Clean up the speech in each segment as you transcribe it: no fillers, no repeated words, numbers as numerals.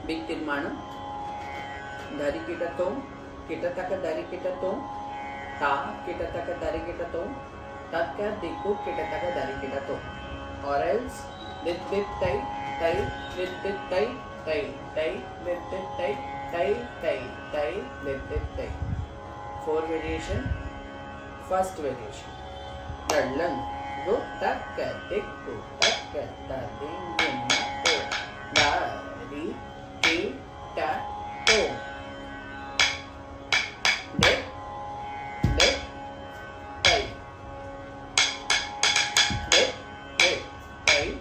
Big तीर्मानम दारी कीटा तो कीटा तक दारी कीटा तो ता कीटा तक दारी कीटा तो तत्का दिक्कु कीटा तक दारी कीटा तो or else dit dit tai tai dit dit tai tai tai dit dit tai tai tai tai dit dit tai. 4 variation. First variation dallan go takka tikku takka ta dingin to dari kita to dit dit tai dit dit tai dit dit tai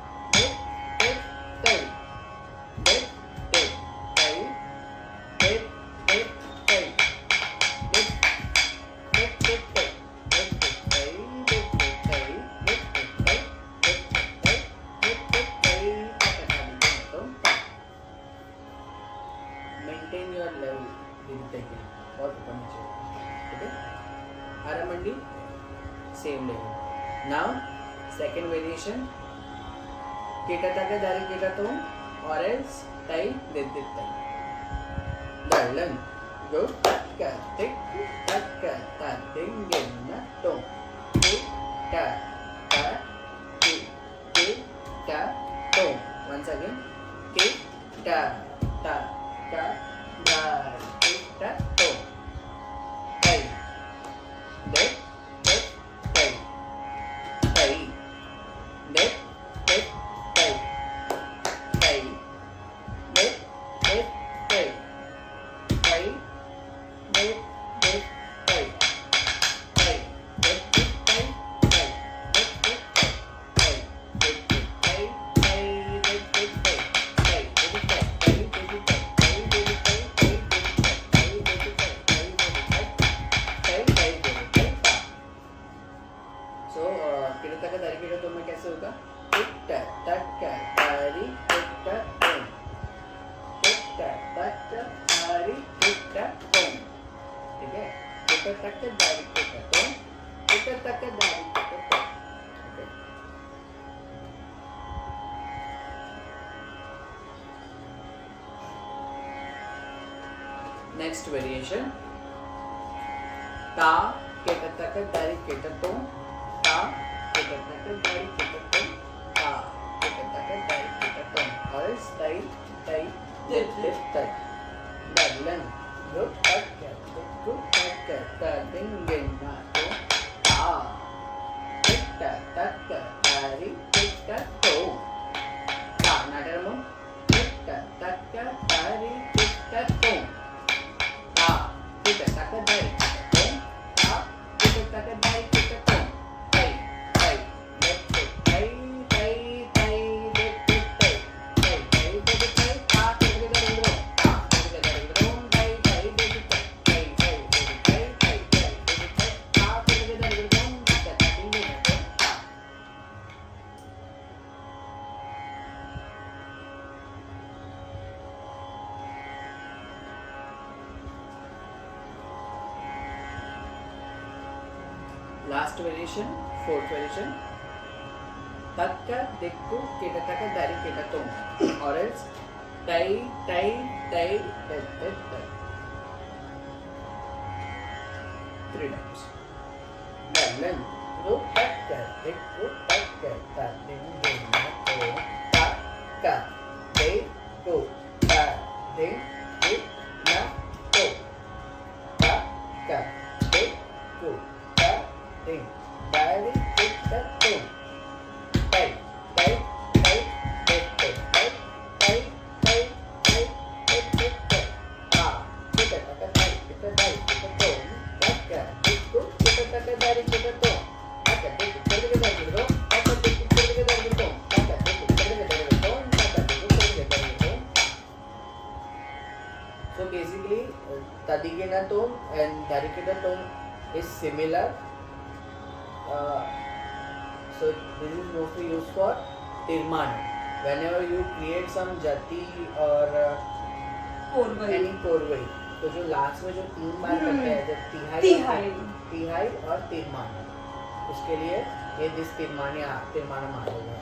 dit dit tai dit dit tai dit dit dit tai maintain your level in taking और ऊपर नीचे ठीक है आरामंडी same level. Now second variation कीटा तक दारी कीटा तो or else tai dit dit tai dallan go takka tikku takka ta dingin na to कीटा ta कीटा तो once again कीटा ta ka dar कीटा तो tai dit dit tai tai dit dit tai tai dit dit tai tai dit dit tai tai dit dit tai tai dit dit tai dit dit tai tai dit dit tai tai dit dit tai tai dit dit tai tai dit dit tai tai dit dit tai tai dit dit tai tai dit dit tai. So कीटा तक दारी कीटा तो में कैसे होगा कीटा तक दारी कीटा तो कीटा तक दारी कीटा तो ठीक है कीटा तक दारी कीटा तो कीटा तक दारी कीटा तो ओके. Next variation ता कीटा तक दारी कीटा तो ता कीटा तक दारी कीटा तो ता कीटा तक दारी कीटा तो और tai tai dit dit tai dallan go takka tikku takka ta dingin na to ता कीटा तक दारी कीटा तो ता नाटरमो कीटा तक दारी कीटा तो ता कीटा तक दारी कीटा तो ता कीटा तक दारी कीटा तो tai tai dit dit tai tai tai dit dit tai tai tai dit dit tai ta कीटा दारी रो ta कीटा दारी रो tai tai dit dit tai tai tai dit dit tai tai tai dit dit tai ta कीटा दारी रो ta ta dingin na to ta. Last variation, fourth variation. Takka dikku कीटा तक दारी कीटा तो or else tai tai tai dit dit tai. 3 times. Dallan go takka dikku takka ta dingin na to takka dikku ta dingin na to takka dikku ta ding dari कीटा तो tai tai tai dit dit tai tai tai tai dit dit tai ta कीटा तक दारी कीटा तो takka dikku कीटा तक दारी कीटा तो takka dikku कीटा तक दारी रो takka dikku कीटा तक दारी रो takka dikku कीटा तक दारी रो takka dikku कीटा तक दारी रो. So basically tadigina tone and darikita tone is similar. So this is mostly used for tirman. Whenever you create some jati or any korvai, तो जो लास्ट में जो 3 बार करते हैं जब तिहाई और तिरमान उसके लिए ये दिस तिरमानी तिरमाना मार होगा.